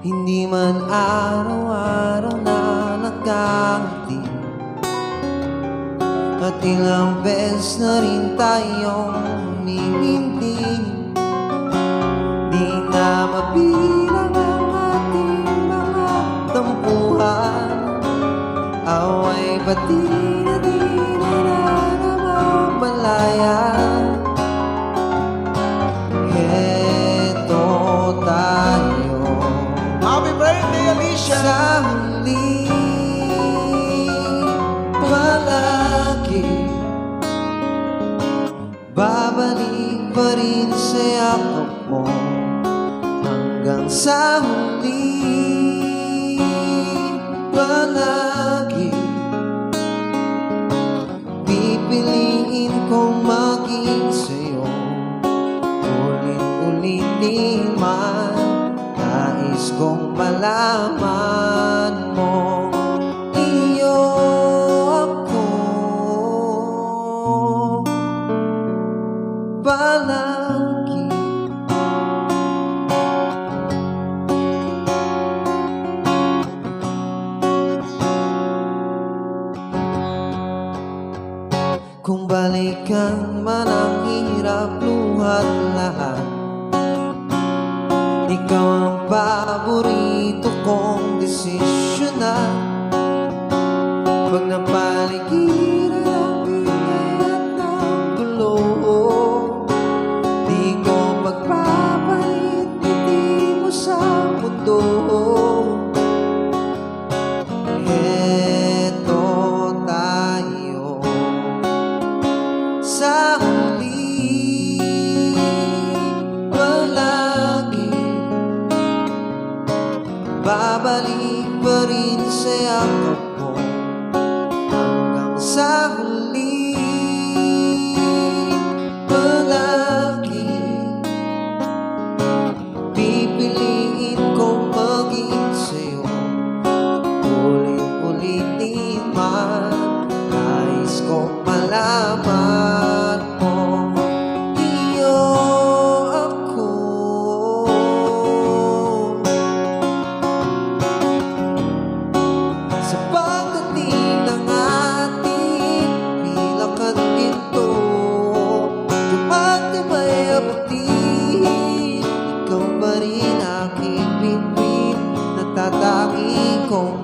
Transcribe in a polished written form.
Hindi man araw-araw na nagkangiti, at ilang beses na rin tayong humihindi. Di na mabilang ang ating mga tampuhan, away pati na di na namamalayan. Heto tayo, Happy birthday, Alicia! sa huli, palagi babalik pa rin sa yakap mo. Hanggang sa huli, palagi pipiliin kong maging sa'yo. Ulit-ulitin man, nais kong malaman mo, iyo ako palagi. Kung balikan man ang hirap, luhat lahat, ikaw ang paborito kong desisyon na. Pag napaligiran ang ingay at ang gulo, di ko magpapalit ngiti mo sa mundo. Heto tayo, sa huli, palagi babalik pa rin sa yakap mo. Hanggang sa huli, palagi pipiliin kong maging sa'yo. Ulit-ulitin man, nais kong malaman mo, iyo ako. Sa pagdating ng ating pilak at ginto, tumatibay abutin, ikaw pa rin aking bitbit, natatangi kong